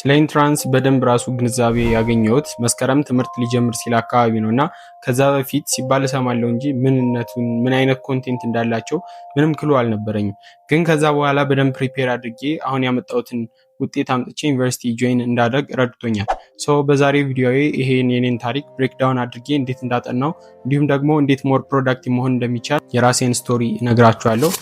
ስለ ኢንትራንስ በደንብ ራሱ ግንዛቤ ያገኘሁት መስከረም ትምህርት ሊጀምር ሲል አካባቢ ነውና ከዛ በፊት ሲባል እሰማለሁ እንጂ ምንነቱን ምን አይነት ኮንቴንት እንዳላቸው ምንም ክሉ አልነበረኝም። ግን ከዛ በኋላ በደንብ ፕሪፔር አድርጌ አሁን ያመጣሁትን ውጤት አምጥቼ ዩኒቨርሲቲ ጆይን እንዳደርግ ረድቶኛል። በዛሬ ቪዲዮዬ ይሄን የኔን ታሪክ ብሬክዳውን አድርጌ እንዴት እንዳጠናው እንዲሁም ደግሞ እንዴት ሞር ፕሮዳክቲቭ መሆን እንደሚቻል የራሴን ስቶሪ እነግራችኋለሁ።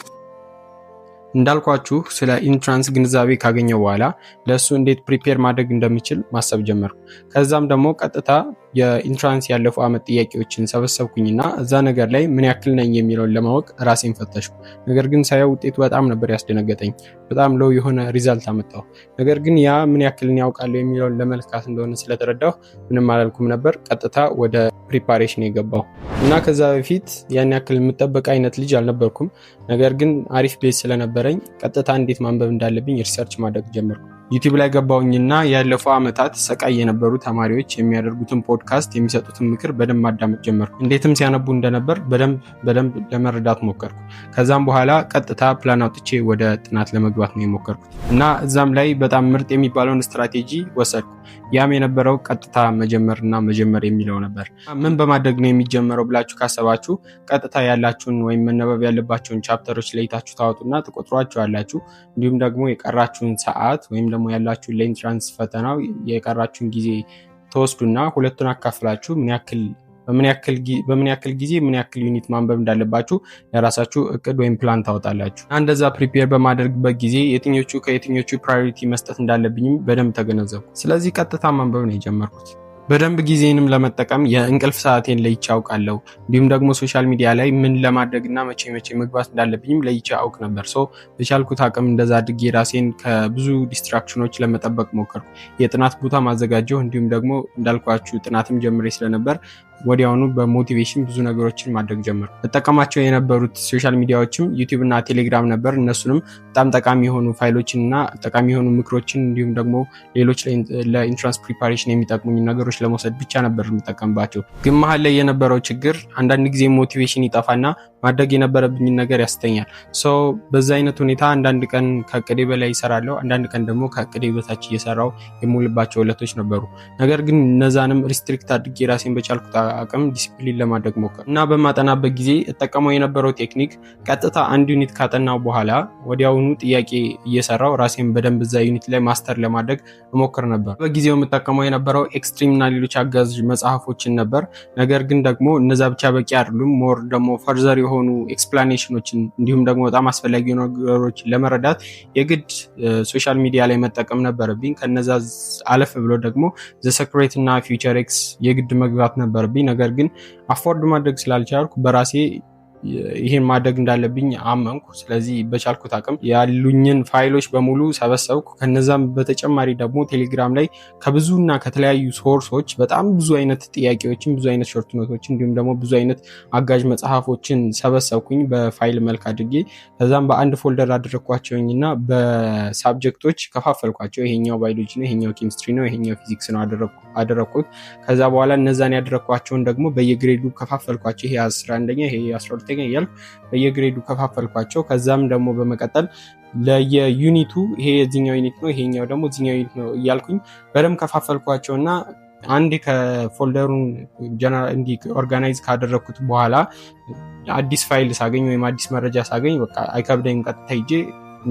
እንዳልኳችሁ ስለ ኢንትራንስ ግንዛቤ ካገኘው በኋላ ለሱ እንዴት ፕሪፔር ማድረግ እንደሚችል ማሰብ ጀመርኩ። ከዛም ደግሞ ቀጥታ የኢንትራንስ ያለፈው አመት ጥያቄዎችን ሰበሰብኩኝና እዛ ነገር ላይ ምን ያክል ነኝ የሚለውን ለማወቅ ራሴን ፈተሽኩ። ነገር ግን ሳየው ውጤቱ በጣም ነበር ያስደነገጠኝ። በጣም ሎው የሆነ ሪዛልት አመጣሁ። ነገር ግን ያ ምን ያክልን ያውቃለሁ የሚለውን ለመልካት እንደሆነ ስለተረዳሁ ምንም አላልኩም ነበር። ቀጥታ ወደ ፕሪፓሬሽን የገባሁ እና ከዛ በፊት ያን ያክል የምጠበቅ አይነት ልጅ አልነበርኩም። ነገር ግን አሪፍ ቤዝ ስለነበረኝ ቀጥታ እንዴት ማንበብ እንዳለብኝ ሪሰርች ማድረግ ጀመርኩ። ዩቲዩብ ላይ ገባሁኝና ያለፈው አመታት ሰቃይ የነበሩ ተማሪዎች የሚያደርጉትን ፖድካስት የሚሰጡትን ምክር በደንብ ማዳመጥ ጀመርኩ። እንዴትም ሲያነቡ እንደነበር በደንብ ለመረዳት ሞከርኩ። ከዛም በኋላ ቀጥታ ፕላን አውጥቼ ወደ ጥናት ለመግባት ነው የሞከርኩት እና እዛም ላይ በጣም ምርጥ የሚባለውን ስትራቴጂ ወሰድኩ። ያም የነበረው ቀጥታ መጀመር የሚለው ነበር። ምን በማድረግ ነው የሚጀመረው ብላችሁ ካሰባችሁ ቀጥታ ያላችሁን ወይም መነበብ ያለባቸውን ቻፕተሮች ለይታችሁ ታወጡና ትቆጥሯቸዋላችሁ። እንዲሁም ደግሞ የቀራችሁን ሰዓት ወይም ደግሞ ያላችሁን ለኢንትራንስ ፈተናው የቀራችሁን ጊዜ ተወስዱና ሁለቱን አካፍላችሁ በምን ያክል ጊዜ ምን ያክል ዩኒት ማንበብ እንዳለባችሁ የራሳችሁ እቅድ ወይም ፕላን ታወጣላችሁ። እንደዛ ፕሪፔር በማድረግበት ጊዜ ከየትኞቹ ፕራዮሪቲ መስጠት እንዳለብኝም በደንብ ተገነዘብኩ። ስለዚህ ቀጥታ ማንበብ ነው የጀመርኩት። በደንብ ጊዜንም ለመጠቀም የእንቅልፍ ሰዓቴን ለይቼ አውቃለሁ። እንዲሁም ደግሞ ሶሻል ሚዲያ ላይ ምን ለማድረግና መቼ መግባት እንዳለብኝም ለይቼ አውቅ ነበር። በቻልኩት አቅም እንደዛ አድርጌ ራሴን ከብዙ ዲስትራክሽኖች ለመጠበቅ ሞከርኩ። የጥናት ቦታ ማዘጋጀው እንዲሁም ደግሞ እንዳልኳችሁ ጥናትም ጀምሬ ስለነበር ወዲያውኑ በሞቲቬሽን ብዙ ነገሮችን ማድረግ ጀመርኩ። ተጠቀማቸው የነበሩት ሶሻል ሚዲያዎችም ዩቲዩብ እና ቴሌግራም ነበር። እነሱንም በጣም ጠቃሚ የሆኑ ፋይሎችን እና ጠቃሚ የሆኑ ምክሮችን እንዲሁም ደግሞ ሌሎች ለኢንትራንስ ፕሪፓሬሽን የሚጠቅሙኝ ነገሮች ለመውሰድ ብቻ ነበር የምጠቀምባቸው። ግን መሀል ላይ የነበረው ችግር አንዳንድ ጊዜ ሞቲቬሽን ይጠፋና ማድረግ የነበረብኝን ነገር ያስተኛል። በዛ አይነት ሁኔታ አንዳንድ ቀን ከእቅዴ በላይ ይሰራለሁ፣ አንዳንድ ቀን ደግሞ ከእቅዴ በታች እየሰራው የሙልባቸው ዕለቶች ነበሩ። ነገር ግን እነዛንም ሪስትሪክት አድርጌ ራሴን በቻልኩት አቅም ዲሲፕሊን ለማድረግ ሞከር እና በማጠናበት ጊዜ እጠቀመው የነበረው ቴክኒክ ቀጥታ አንድ ዩኒት ካጠናው በኋላ ወዲያውኑ ጥያቄ እየሰራው ራሴን በደንብ እዛ ዩኒት ላይ ማስተር ለማድረግ እሞክር ነበር። በጊዜው የምጠቀመው የነበረው ኤክስትሪም እና ሌሎች አጋዥ መጽሐፎችን ነበር። ነገር ግን ደግሞ እነዛ ብቻ በቂ አይደሉም። ሞር ደግሞ ፈርዘር የሆኑ ኤክስፕላኔሽኖችን እንዲሁም ደግሞ በጣም አስፈላጊ ነገሮችን ለመረዳት የግድ ሶሻል ሚዲያ ላይ መጠቀም ነበረብኝ። ከነዛ አለፍ ብሎ ደግሞ ዘ ሰክሬት እና ፊውቸር ኤክስ የግድ መግባት ነበረብኝ። ነገር ግን አፎርድ ማድረግ ስላልቻልኩ በራሴ ይሄን ማድረግ እንዳለብኝ አመንኩ። ስለዚህ በቻልኩት አቅም ያሉኝን ፋይሎች በሙሉ ሰበሰብኩ። ከነዛም በተጨማሪ ደግሞ ቴሌግራም ላይ ከብዙና ከተለያዩ ሶርሶች በጣም ብዙ አይነት ጥያቄዎችን፣ ብዙ አይነት ሾርት ኖቶችን እንዲሁም ደግሞ ብዙ አይነት አጋዥ መጽሐፎችን ሰበሰብኩኝ በፋይል መልክ አድርጌ። ከዛም በአንድ ፎልደር አደረግኳቸውኝና በሳብጀክቶች ከፋፈልኳቸው። ይሄኛው ባዮሎጂ ነው፣ ይሄኛው ኬሚስትሪ ነው፣ ይሄኛው ፊዚክስ ነው አደረግኩት። ከዛ በኋላ እነዛን ያደረግኳቸውን ደግሞ በየግሬዱ ከፋፈልኳቸው። ይሄ 11ኛ ይሄ 12ኛ እያልኩ በየግሬዱ ከፋፈልኳቸው። ከዛም ደግሞ በመቀጠል ለየዩኒቱ ይሄ የዚህኛው ዩኒት ነው፣ ይሄኛው ደግሞ እዚህኛው ዩኒት ነው እያልኩኝ በደንብ ከፋፈልኳቸውና አንድ ከፎልደሩን እንዲህ ኦርጋናይዝ ካደረግኩት በኋላ አዲስ ፋይል ሳገኝ ወይም አዲስ መረጃ ሳገኝ በቃ አይከብደኝ፣ ቀጥታ ሄጄ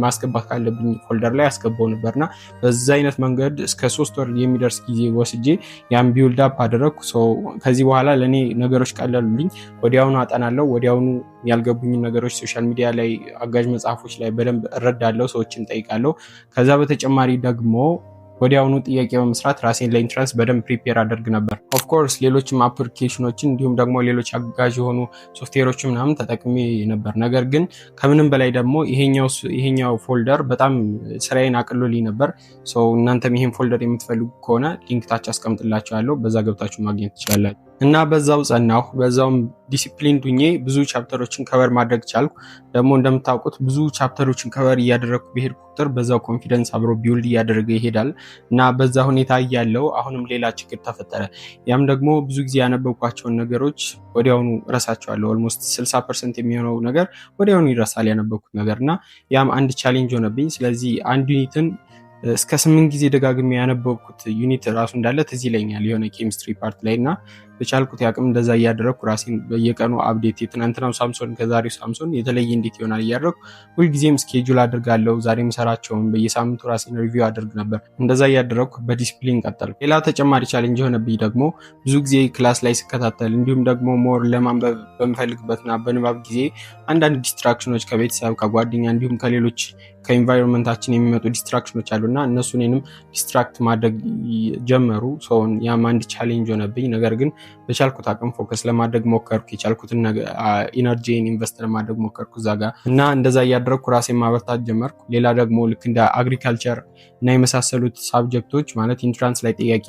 ማስገባት ካለብኝ ፎልደር ላይ አስገባው ነበርና በዛ አይነት መንገድ እስከ 3 ወር የሚደርስ ጊዜ ወስጄ ያን ቢውልድ አፕ አደረግኩ። ከዚህ በኋላ ለእኔ ነገሮች ቀለሉልኝ። ወዲያውኑ አጠናለሁ፣ ወዲያውኑ ያልገቡኝ ነገሮች ሶሻል ሚዲያ ላይ አጋዥ መጽሐፎች ላይ በደንብ እረዳለሁ፣ ሰዎችን ጠይቃለሁ። ከዛ በተጨማሪ ደግሞ ወዲያውኑ ጥያቄ በመስራት ራሴን ለኢንትራንስ በደንብ ፕሪፔር አደርግ ነበር። ኦፍኮርስ ሌሎችም አፕሊኬሽኖችን እንዲሁም ደግሞ ሌሎች አጋዥ የሆኑ ሶፍትዌሮችን ምናምን ተጠቅሜ ነበር። ነገር ግን ከምንም በላይ ደግሞ ይሄኛው ፎልደር በጣም ስራዬን አቅሎልኝ ነበር። እናንተም ይሄን ፎልደር የምትፈልጉ ከሆነ ሊንክ ታች አስቀምጥላችኋለሁ፣ በዛ ገብታችሁ ማግኘት ትችላላችሁ። እና በዛው ጸናሁ። በዛውም ዲሲፕሊን ዱኜ ብዙ ቻፕተሮችን ከቨር ማድረግ ቻልኩ። ደግሞ እንደምታውቁት ብዙ ቻፕተሮችን ከቨር እያደረግኩ በሄድኩ ቁጥር በዛው ኮንፊደንስ አብሮ ቢውልድ እያደረገ ይሄዳል እና በዛ ሁኔታ እያለው አሁንም ሌላ ችግር ተፈጠረ። ያም ደግሞ ብዙ ጊዜ ያነበብኳቸውን ነገሮች ወዲያውኑ እረሳቸዋለሁ። ኦልሞስት 60% የሚሆነው ነገር ወዲያውኑ ይረሳል ያነበብኩት ነገር እና ያም አንድ ቻሌንጅ ሆነብኝ። ስለዚህ አንድ ዩኒትን እስከ 8 ጊዜ ደጋግሜ ያነበብኩት ዩኒት ራሱ እንዳለ ትዝ ይለኛል የሆነ ኬሚስትሪ ፓርት ላይ እና በቻልኩት ያቅም እንደዛ እያደረግኩ ራሴን በየቀኑ አፕዴት የትናንትናው ሳምሶን ከዛሬው ሳምሶን የተለየ እንዴት ይሆናል እያደረግኩ ሁልጊዜም ስኬጁል አድርጋለሁ። ዛሬ የምሰራቸውን በየሳምንቱ ራሴን ሪቪው አድርግ ነበር። እንደዛ እያደረግኩ በዲስፕሊን ቀጠልኩ። ሌላ ተጨማሪ ቻሌንጅ የሆነብኝ ደግሞ ብዙ ጊዜ ክላስ ላይ ስከታተል እንዲሁም ደግሞ ሞር ለማንበብ በምፈልግበትና በንባብ ጊዜ አንዳንድ ዲስትራክሽኖች ከቤተሰብ ከጓደኛ እንዲሁም ከሌሎች ከኢንቫይሮንመንታችን የሚመጡ ዲስትራክሽኖች አሉና እነሱ እኔንም ዲስትራክት ማድረግ ጀመሩ። ሰውን ያም አንድ ቻሌንጅ ሆነብኝ። ነገር ግን በቻልኩት አቅም ፎከስ ለማድረግ ሞከርኩ። የቻልኩትን ኢነርጂን ኢንቨስት ለማድረግ ሞከርኩ እዛ ጋር እና እንደዛ እያደረግኩ ራሴን ማበርታት ጀመርኩ። ሌላ ደግሞ ልክ እንደ አግሪካልቸር እና የመሳሰሉት ሳብጀክቶች ማለት ኢንትራንስ ላይ ጥያቄ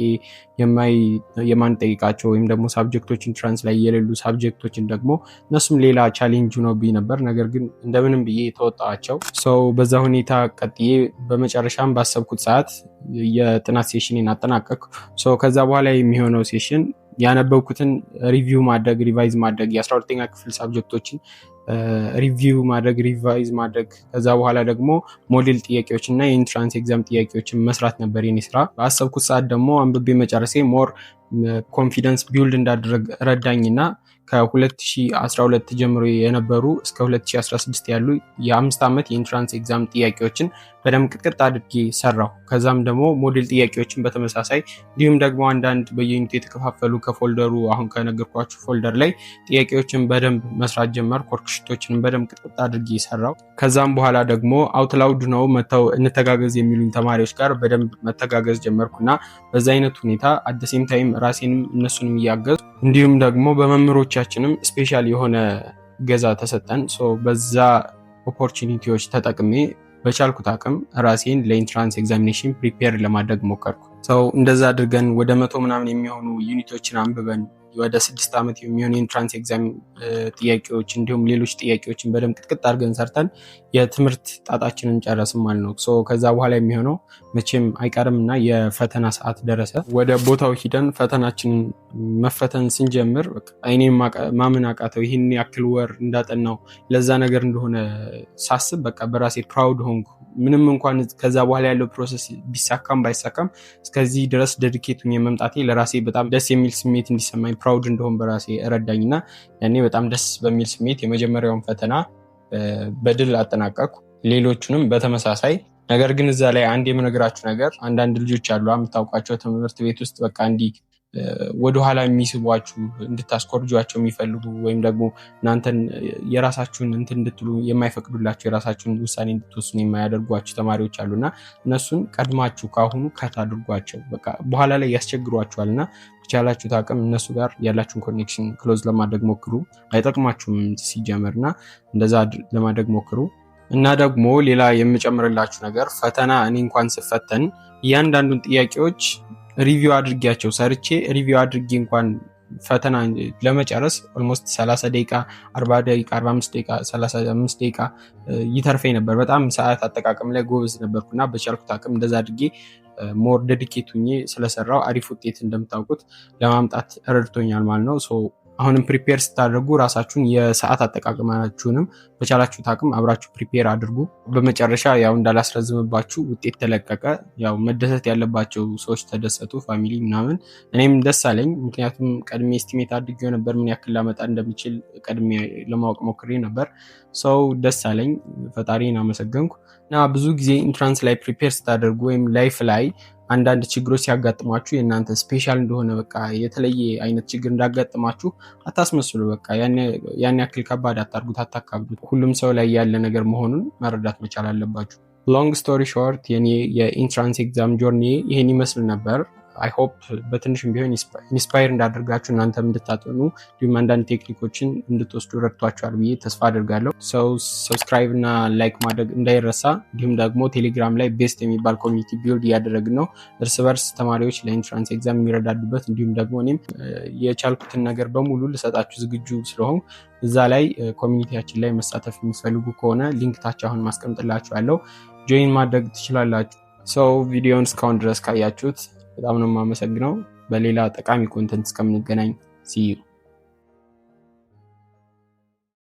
የማንጠይቃቸው ወይም ደግሞ ሳብጀክቶች ኢንትራንስ ላይ የሌሉ ሳብጀክቶችን ደግሞ እነሱም ሌላ ቻሌንጅ ሆነብኝ ነበር። ነገር ግን እንደምንም ብዬ ተወጣኋቸው። ሰው በዛ ሁኔታ ቀጥዬ በመጨረሻም ባሰብኩት ሰዓት የጥናት ሴሽንን አጠናቀቅኩ። ከዛ በኋላ የሚሆነው ሴሽን ያነበብኩትን ሪቪው ማድረግ ሪቫይዝ ማድረግ የ12ኛ ክፍል ሳብጀክቶችን ሪቪው ማድረግ ሪቫይዝ ማድረግ ከዛ በኋላ ደግሞ ሞዴል ጥያቄዎች እና የኢንትራንስ ኤግዛም ጥያቄዎችን መስራት ነበር የኔ ስራ። በአሰብኩት ሰዓት ደግሞ አንብቤ መጨረሴ ሞር ኮንፊደንስ ቢውልድ እንዳደረግ ረዳኝና ከ2012 ጀምሮ የነበሩ እስከ 2016 ያሉ የ5 ዓመት የኢንትራንስ ኤግዛም ጥያቄዎችን በደንብ ቅጥቅጥ አድርጌ ሰራሁ። ከዛም ደግሞ ሞዴል ጥያቄዎችን በተመሳሳይ እንዲሁም ደግሞ አንዳንድ በየዩኒቱ የተከፋፈሉ ከፎልደሩ አሁን ከነገርኳችሁ ፎልደር ላይ ጥያቄዎችን በደንብ መስራት ጀመርኩ። ወርክሺቶችንም በደንብ ቅጥቅጥ አድርጌ ሰራሁ። ከዛም በኋላ ደግሞ አውትላውድ ነው መተው እንተጋገዝ የሚሉኝ ተማሪዎች ጋር በደንብ መተጋገዝ ጀመርኩና በዛ አይነት ሁኔታ አደሴም ታይም ራሴንም እነሱንም እያገዙ እንዲሁም ደግሞ በመምህሮቻችንም ስፔሻል የሆነ ገዛ ተሰጠን። በዛ ኦፖርቹኒቲዎች ተጠቅሜ በቻልኩት አቅም ራሴን ለኢንትራንስ ኤግዛሚኔሽን ፕሪፔር ለማድረግ ሞከርኩ። እንደዛ አድርገን ወደ 100 ምናምን የሚሆኑ ዩኒቶችን አንብበን ወደ 6 ዓመት የሚሆኑ የኢንትራንስ ኤግዛም ጥያቄዎች እንዲሁም ሌሎች ጥያቄዎችን በደንብ ቅጥቅጥ አድርገን ሰርተን የትምህርት ጣጣችንን ጨረስን ማለት ነው። ከዛ በኋላ የሚሆነው መቼም አይቀርም እና የፈተና ሰዓት ደረሰ። ወደ ቦታው ሂደን ፈተናችንን መፈተን ስንጀምር እኔም ማመን አቃተው። ይህን ያክል ወር እንዳጠናው ለዛ ነገር እንደሆነ ሳስብ በቃ በራሴ ፕራውድ ሆንኩ። ምንም እንኳን ከዛ በኋላ ያለው ፕሮሰስ ቢሳካም ባይሳካም እስከዚህ ድረስ ዴዲኬቱን የመምጣቴ ለራሴ በጣም ደስ የሚል ስሜት እንዲሰማኝ ፕራውድ እንደሆን በራሴ እረዳኝና ያኔ በጣም ደስ በሚል ስሜት የመጀመሪያውን ፈተና በድል አጠናቀቅኩ። ሌሎቹንም በተመሳሳይ። ነገር ግን እዛ ላይ አንድ የምነግራችሁ ነገር አንዳንድ ልጆች አሉ የምታውቋቸው ትምህርት ቤት ውስጥ በቃ እንዲህ ወደኋላ የሚስቧችሁ እንድታስኮርጇቸው የሚፈልጉ ወይም ደግሞ እናንተን የራሳችሁን እንትን እንድትሉ የማይፈቅዱላችሁ የራሳችሁን ውሳኔ እንድትወስኑ የማያደርጓችሁ ተማሪዎች አሉና እነሱን ቀድማችሁ ካሁኑ ከት አድርጓቸው። በቃ በኋላ ላይ ያስቸግሯችኋልና በቻላችሁት አቅም እነሱ ጋር ያላችሁን ኮኔክሽን ክሎዝ ለማድረግ ሞክሩ። አይጠቅማችሁም ሲጀመርና እንደዛ ለማድረግ ሞክሩ። እና ደግሞ ሌላ የምጨምርላችሁ ነገር ፈተና እኔ እንኳን ስፈተን እያንዳንዱን ጥያቄዎች ሪቪው አድርጌያቸው ሰርቼ ሪቪው አድርጌ እንኳን ፈተና ለመጨረስ ኦልሞስት 30 ደቂቃ 40 ደቂቃ 45 ደቂቃ 35 ደቂቃ ይተርፈኝ ነበር። በጣም ሰዓት አጠቃቀም ላይ ጎበዝ ነበርኩና በቻልኩት አቅም እንደዛ አድርጌ ሞር ዴዲኬት ሆኜ ስለሰራው አሪፍ ውጤት እንደምታውቁት ለማምጣት ረድቶኛል ማለት ነው። አሁንም ፕሪፔር ስታደርጉ ራሳችሁን የሰዓት አጠቃቀማችሁንም በቻላችሁት አቅም አብራችሁ ፕሪፔር አድርጉ። በመጨረሻ ያው እንዳላስረዝምባችሁ ውጤት ተለቀቀ። ያው መደሰት ያለባቸው ሰዎች ተደሰቱ፣ ፋሚሊ ምናምን። እኔም ደስ አለኝ፣ ምክንያቱም ቀድሜ ኤስቲሜት አድርጌው ነበር ምን ያክል ላመጣ እንደምችል ቀድሜ ለማወቅ ሞክሬ ነበር። ደስ አለኝ፣ ፈጣሪን አመሰገንኩ። እና ብዙ ጊዜ ኢንትራንስ ላይ ፕሪፔር ስታደርጉ ወይም ላይፍ ላይ አንዳንድ ችግሮች ሲያጋጥሟችሁ የእናንተ ስፔሻል እንደሆነ በቃ የተለየ አይነት ችግር እንዳጋጥማችሁ አታስመስሉ። በቃ ያን ያክል ከባድ አታርጉት፣ አታካብዱት። ሁሉም ሰው ላይ ያለ ነገር መሆኑን መረዳት መቻል አለባችሁ። ሎንግ ስቶሪ ሾርት የኔ የኢንትራንስ ኤግዛም ጆርኒ ይሄን ይመስል ነበር። አይ ሆፕ በትንሽም ቢሆን ኢንስፓየር እንዳደርጋችሁ እናንተም እንድታጠኑ እንዲሁም አንዳንድ ቴክኒኮችን እንድትወስዱ ረድቷችኋል ብዬ ተስፋ አድርጋለሁ። ሰብስክራይብ እና ላይክ ማድረግ እንዳይረሳ። እንዲሁም ደግሞ ቴሌግራም ላይ ቤስት የሚባል ኮሚኒቲ ቢልድ እያደረግን ነው። እርስ በርስ ተማሪዎች ለኢንትራንስ ኤግዛም የሚረዳዱበት እንዲሁም ደግሞ እኔም የቻልኩትን ነገር በሙሉ ልሰጣችሁ ዝግጁ ስለሆን እዛ ላይ ኮሚኒቲያችን ላይ መሳተፍ የሚፈልጉ ከሆነ ሊንክ ታች አሁን ማስቀምጥላችኋለሁ፣ ጆይን ማድረግ ትችላላችሁ። ቪዲዮውን እስካሁን ድረስ ካያችሁት በጣም ነው የማመሰግነው። በሌላ ጠቃሚ ኮንተንት እስከምንገናኝ see you